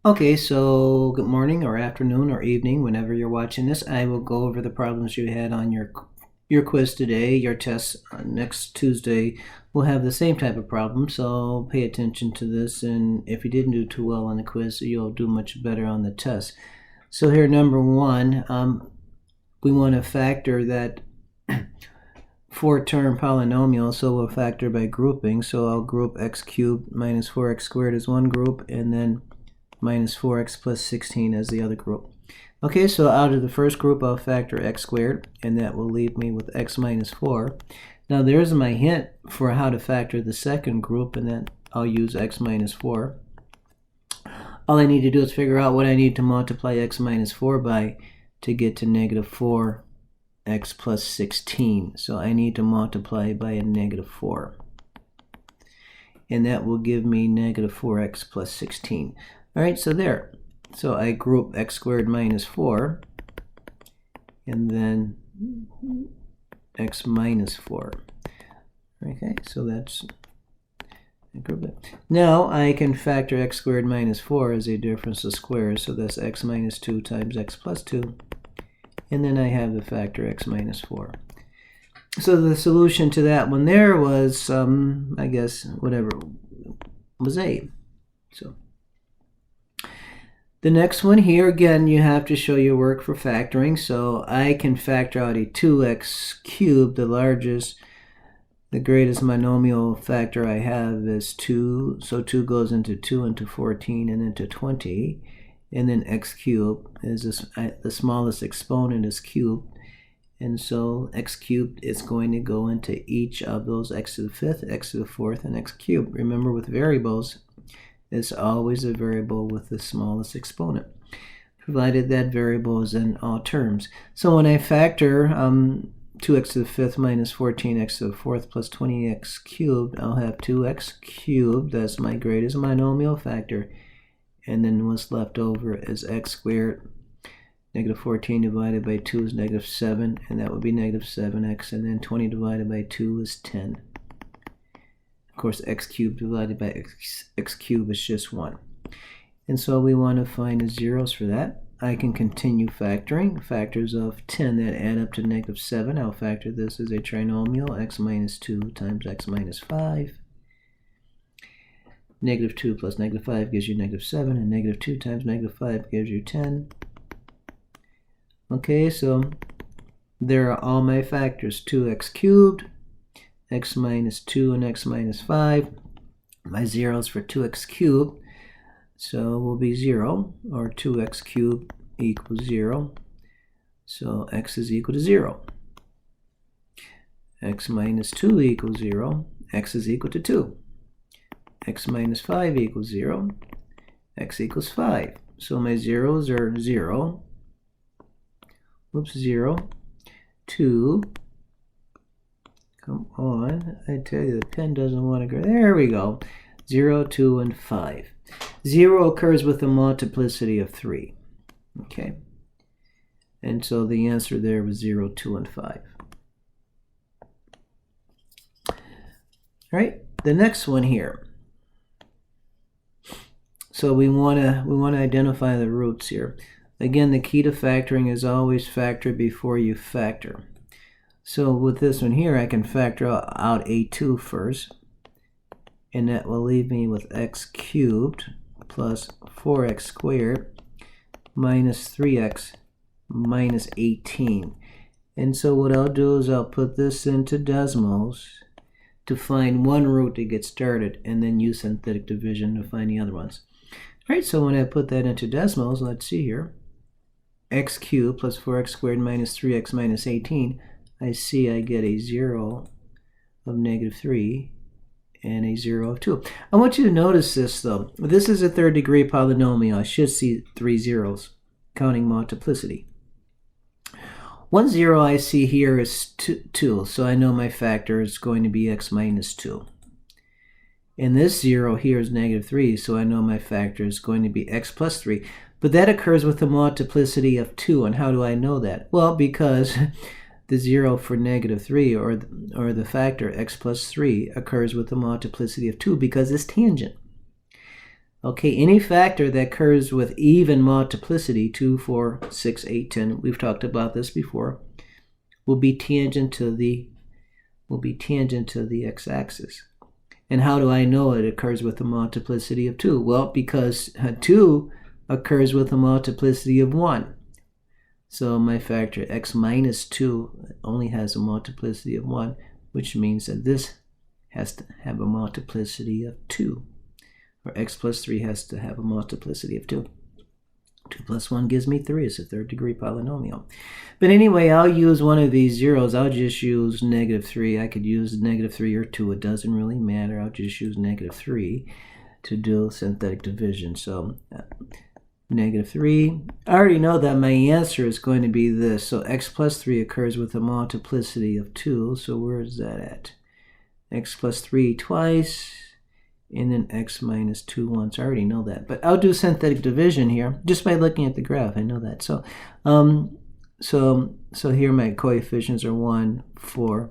Okay, so good morning or afternoon or evening, whenever you're watching this. I will go over the problems you had on your quiz today. Your test next Tuesday will have the same type of problem, so pay attention to this, and if you didn't do too well on the quiz, you'll do much better on the test. So here, number one, we want to factor that four-term polynomial, so we'll factor by grouping. So I'll group x cubed minus 4x squared as one group, and then minus 4x plus 16 as the other group. Okay, so out of the first group, I'll factor x squared, and that will leave me with x minus 4. Now there's my hint for how to factor the second group, and then I'll use x minus 4. All I need to do is figure out what I need to multiply x minus 4 by to get to negative 4x plus 16. So I need to multiply by a negative 4. And that will give me negative 4x plus 16. All right, so there. So I group x squared minus 4, and then x minus 4. Okay, so that's I group it. Now I can factor x squared minus 4 as a difference of squares, so that's x minus 2 times x plus 2, and then I have the factor x minus 4. So the solution to that one there was, I guess, whatever was a. So the next one here, again, you have to show your work for factoring. So I can factor out a 2x cubed, the greatest monomial factor I have is 2. So 2 goes into 2, into 14, and into 20. And then x cubed is the smallest exponent is cubed. And so x cubed is going to go into each of those x to the fifth, x to the fourth, and x cubed. Remember, with variables, it's always a variable with the smallest exponent, provided that variable is in all terms. So when I factor 2x to the fifth minus 14x to the fourth plus 20x cubed, I'll have 2x cubed. That's my greatest monomial factor. And then what's left over is x squared. Negative 14 divided by 2 is negative 7, and that would be negative 7x. And then 20 divided by 2 is 10. Of course, x cubed divided by x cubed is just 1. And so we want to find the zeros for that. I can continue factoring. Factors of 10 that add up to negative 7. I'll factor this as a trinomial, x minus 2 times x minus 5. Negative 2 plus negative 5 gives you negative 7, and negative 2 times negative 5 gives you 10. Okay, so there are all my factors. 2x cubed, x minus 2, and x minus 5. My zeros for 2x cubed, so will be 0, or 2x cubed equals 0. So x is equal to 0. X minus 2 equals 0. X is equal to 2. X minus 5 equals 0. X equals 5. So my zeros are 0. Whoops, 0, 2. Come on, I tell you, the pen doesn't want to go. There we go. 0, 2, and 5. 0 occurs with a multiplicity of 3. Okay. And so the answer there was 0, 2, and 5. All right, the next one here. So we want to identify the roots here. Again, the key to factoring is always factor before you factor. So with this one here, I can factor out a2 first, and that will leave me with x cubed plus 4x squared minus 3x minus 18. And so what I'll do is I'll put this into decimals to find one root to get started, and then use synthetic division to find the other ones. All right, so when I put that into decimals, let's see here. X cubed plus 4x squared minus 3x minus 18, I see I get a 0 of negative 3 and a 0 of 2. I want you to notice this, though. This is a third degree polynomial. I should see 3 zeros, counting multiplicity. One 0 I see here is 2, so I know my factor is going to be x minus 2. And this 0 here is negative 3, so I know my factor is going to be x plus 3. But that occurs with a multiplicity of 2, and how do I know that? Well, because the 0 for negative 3, or the factor x plus 3, occurs with a multiplicity of 2 because it's tangent. Okay, any factor that occurs with even multiplicity, 2, 4, 6, 8, 10, we've talked about this before, will be tangent to the x-axis. And how do I know it occurs with a multiplicity of 2? Well, because 2 occurs with a multiplicity of 1. So my factor x minus 2 only has a multiplicity of 1, which means that this has to have a multiplicity of 2. Or x plus 3 has to have a multiplicity of 2. 2 plus 1 gives me 3. It's a third degree polynomial. But anyway, I'll use one of these zeros. I'll just use negative 3. I could use negative 3 or 2. It doesn't really matter. I'll just use negative 3 to do synthetic division. So negative 3. I already know that my answer is going to be this. So x plus 3 occurs with a multiplicity of 2. So where is that at? X plus 3 twice, and then x minus 2 once. I already know that. But I'll do synthetic division here just by looking at the graph. I know that. So here my coefficients are 1, 4,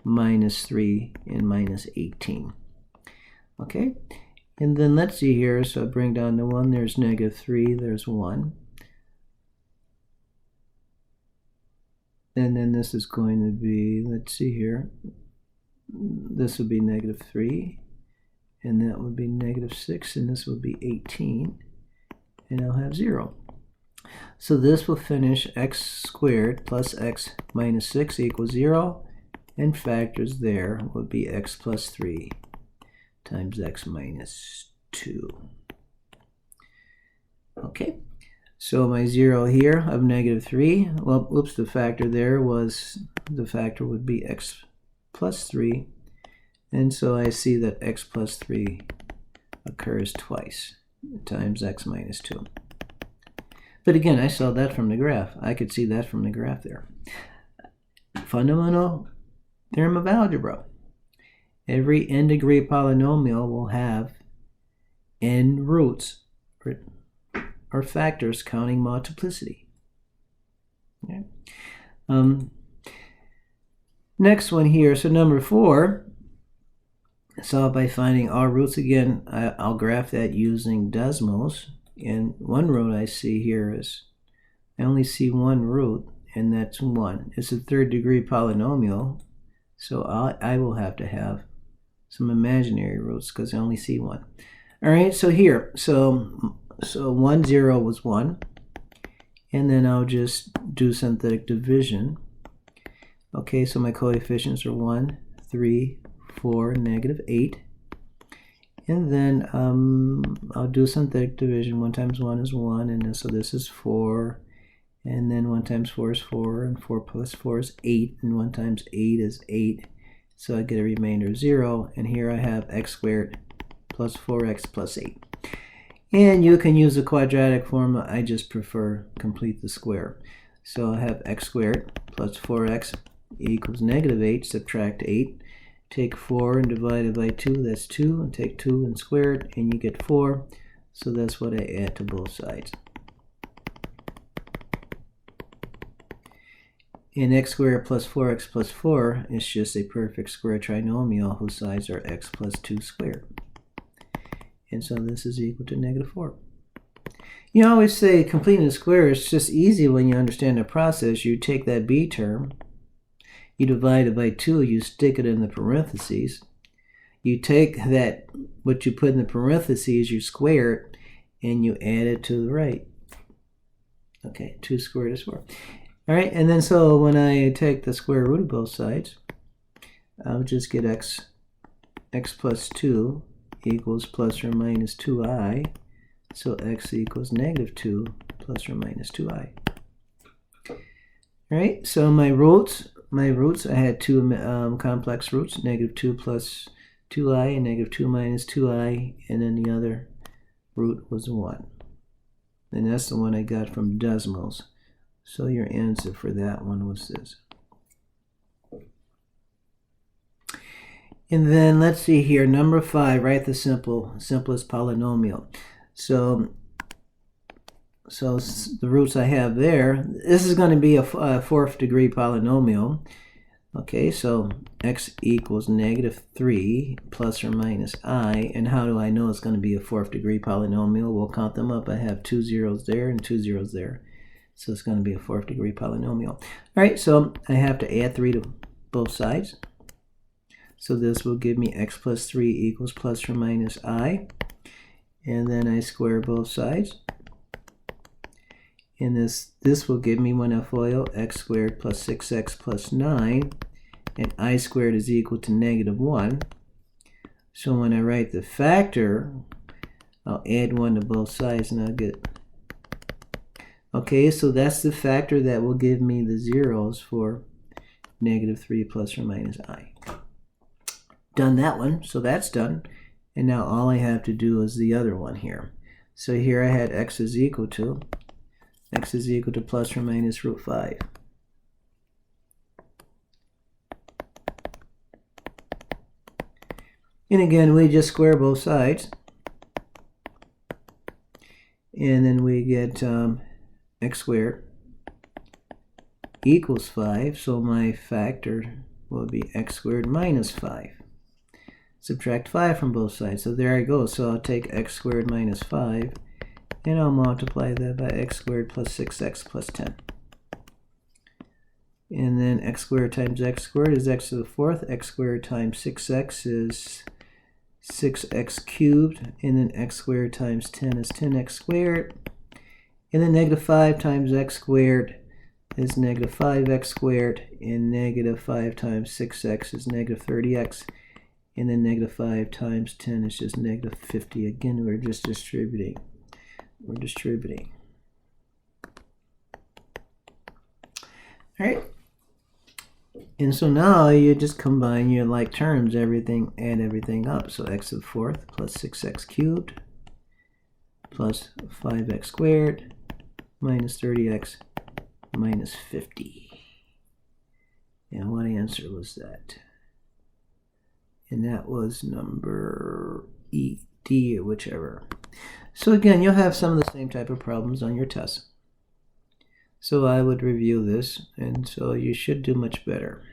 minus 3, and minus 18. Okay? And then let's see here. So I bring down the 1. There's negative 3. There's 1. And then this is going to be, let's see here. This would be negative 3. And that would be negative 6, and this would be 18, and I'll have 0. So this will finish x squared plus x minus 6 equals 0, and factors there would be x plus 3 times x minus 2. Okay, so my 0 here of negative 3, well, oops, the factor there was, the factor would be x plus 3. And so I see that x plus 3 occurs twice, times x minus 2. But again, I saw that from the graph. I could see that from the graph there. Fundamental theorem of algebra. Every n-degree polynomial will have n roots, or factors counting multiplicity. Okay. Next one here, so number 4. Solve by finding all roots. Again, I'll graph that using Desmos. And one root I see here is, I only see one root, and that's 1. It's a third degree polynomial, so I will have to have some imaginary roots because I only see 1. All right, so here, so 1, 0 was 1, and then I'll just do synthetic division. Okay, so my coefficients are 1, 3, 4, negative 8, and then I'll do synthetic division. 1 times 1 is 1, and then, so this is 4, and then 1 times 4 is 4, and 4 plus 4 is 8, and 1 times 8 is 8, so I get a remainder of 0, and here I have x squared plus 4x plus 8. And you can use the quadratic formula. I just prefer complete the square. So I have x squared plus 4x equals negative 8, subtract 8. Take 4 and divide it by 2, that's 2, and take 2 and square it, and you get 4. So that's what I add to both sides. And x squared plus 4x plus 4 is just a perfect square trinomial whose sides are x plus 2 squared. And so this is equal to negative 4. You always say completing the square is just easy when you understand the process. You take that b term, you divide it by 2, you stick it in the parentheses. You take that, what you put in the parentheses, you square it, and you add it to the right. Okay, 2 squared is 4. All right, and then so when I take the square root of both sides, I'll just get x plus 2 equals plus or minus 2i. So x equals negative 2 plus or minus 2i. All right, so my roots, I had two complex roots, negative 2 plus 2i and negative 2 minus 2i, and then the other root was 1. And that's the one I got from Desmos. So your answer for that one was this. And then let's see here, number 5, write the simplest polynomial. So the roots I have there, this is going to be a 4th degree polynomial. Okay, so x equals -3 plus or minus I, and how do I know it's going to be a 4th degree polynomial? We'll count them up. I have 2 zeros there and 2 zeros there, so it's going to be a 4th degree polynomial. All right, so I have to add 3 to both sides. So this will give me x plus 3 equals plus or minus I, and then I square both sides. And this will give me, when I FOIL, x squared plus 6x plus 9, and I squared is equal to -1. So when I write the factor, I'll add 1 to both sides and I'll get... Okay, so that's the factor that will give me the zeros for -3 plus or minus I. Done that one, so that's done. And now all I have to do is the other one here. So here I had x is equal to plus or minus √5. And again, we just square both sides. And then we get x squared equals 5. So my factor will be x squared minus 5. Subtract 5 from both sides. So there I go. So I'll take x squared minus 5. And I'll multiply that by x squared plus 6x plus 10. And then x squared times x squared is x to the 4th. X squared times 6x is 6x cubed. And then x squared times 10 is 10x squared. And then -5 times x squared is -5x squared. And -5 times 6x is -30x. And then -5 times 10 is just -50. Again, we're just distributing. We're distributing. All right. And so now you just combine your like terms, everything, add everything up. So x to the 4th plus 6x cubed plus 5x squared minus 30x minus 50. And what answer was that? And that was number E, D, or whichever. So again, you'll have some of the same type of problems on your test. So I would review this, and so you should do much better.